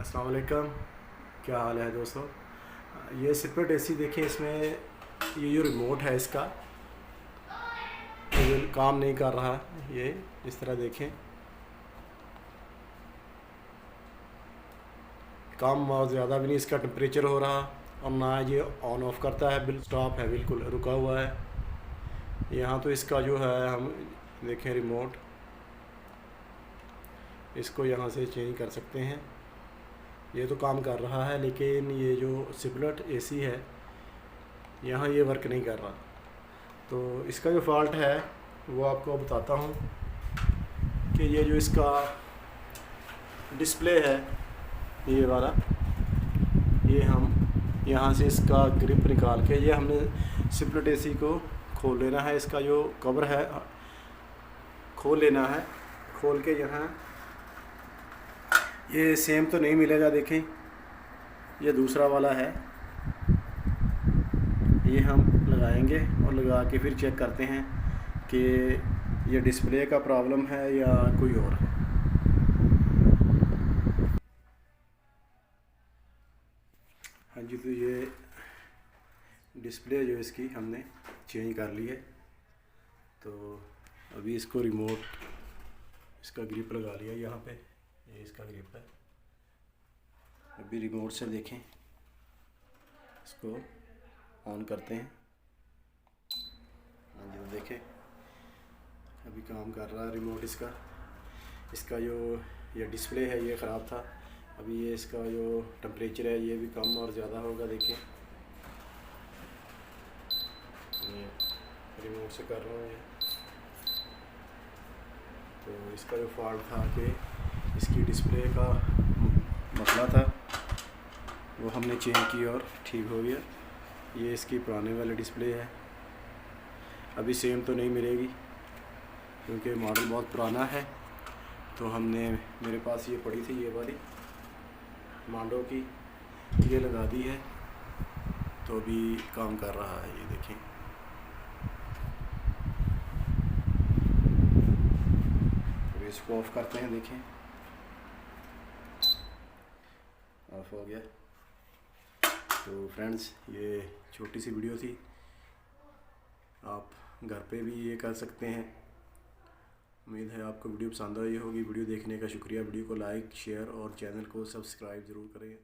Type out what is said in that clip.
अस्सलाम वालेकुम, क्या हाल है दोस्तों। ये स्प्लिट एसी देखें, इसमें ये जो रिमोट है इसका ये काम नहीं कर रहा। ये इस तरह देखें, काम बहुत ज़्यादा भी नहीं इसका टेम्परेचर हो रहा, और ना ये ऑन ऑफ करता है, बिल स्टॉप है, बिल्कुल रुका हुआ है। यहाँ तो इसका जो है हम देखें रिमोट, इसको यहाँ से चेंज कर सकते हैं। ये तो काम कर रहा है, लेकिन ये जो स्प्लिट एसी है यहाँ ये वर्क नहीं कर रहा। तो इसका जो फॉल्ट है वो आपको बताता हूँ कि ये जो इसका डिस्प्ले है ये वाला, ये हम यहाँ से इसका ग्रिप निकाल के ये हमने स्प्लिट एसी को खोल लेना है। इसका जो कवर है खोल लेना है। खोल के यहाँ ये सेम तो नहीं मिलेगा, देखें ये दूसरा वाला है, ये हम लगाएंगे और लगा के फिर चेक करते हैं कि ये डिस्प्ले का प्रॉब्लम है या कोई और है। हाँ जी, तो ये डिस्प्ले जो इसकी हमने चेंज कर ली है। तो अभी इसको रिमोट इसका ग्रिप लगा लिया यहाँ पे, ये इसका ग्रिप है। अभी रिमोट से देखें, इसको ऑन करते हैं। हाँ जी, तो देखें अभी काम कर रहा है रिमोट इसका। इसका जो ये डिस्प्ले है ये ख़राब था, अभी ये इसका जो टेम्परेचर है ये भी कम और ज़्यादा होगा। देखें ये रिमोट से कर रहा हूँ ये। तो इसका जो फॉल्ट था कि इसकी डिस्प्ले का मसला था, वो हमने चेंज की और ठीक हो गया। ये इसकी पुराने वाली डिस्प्ले है, अभी सेम तो नहीं मिलेगी क्योंकि मॉडल बहुत पुराना है। तो हमने मेरे पास ये पड़ी थी, ये वाली मांडो की, ये लगा दी है। तो अभी काम कर रहा है, ये देखें। तो इसको ऑफ़ करते हैं, देखें ऑफ हो गया। तो फ्रेंड्स, ये छोटी सी वीडियो थी, आप घर पे भी ये कर सकते हैं। उम्मीद है आपको वीडियो पसंद आई होगी। वीडियो देखने का शुक्रिया। वीडियो को लाइक, शेयर और चैनल को सब्सक्राइब ज़रूर करें।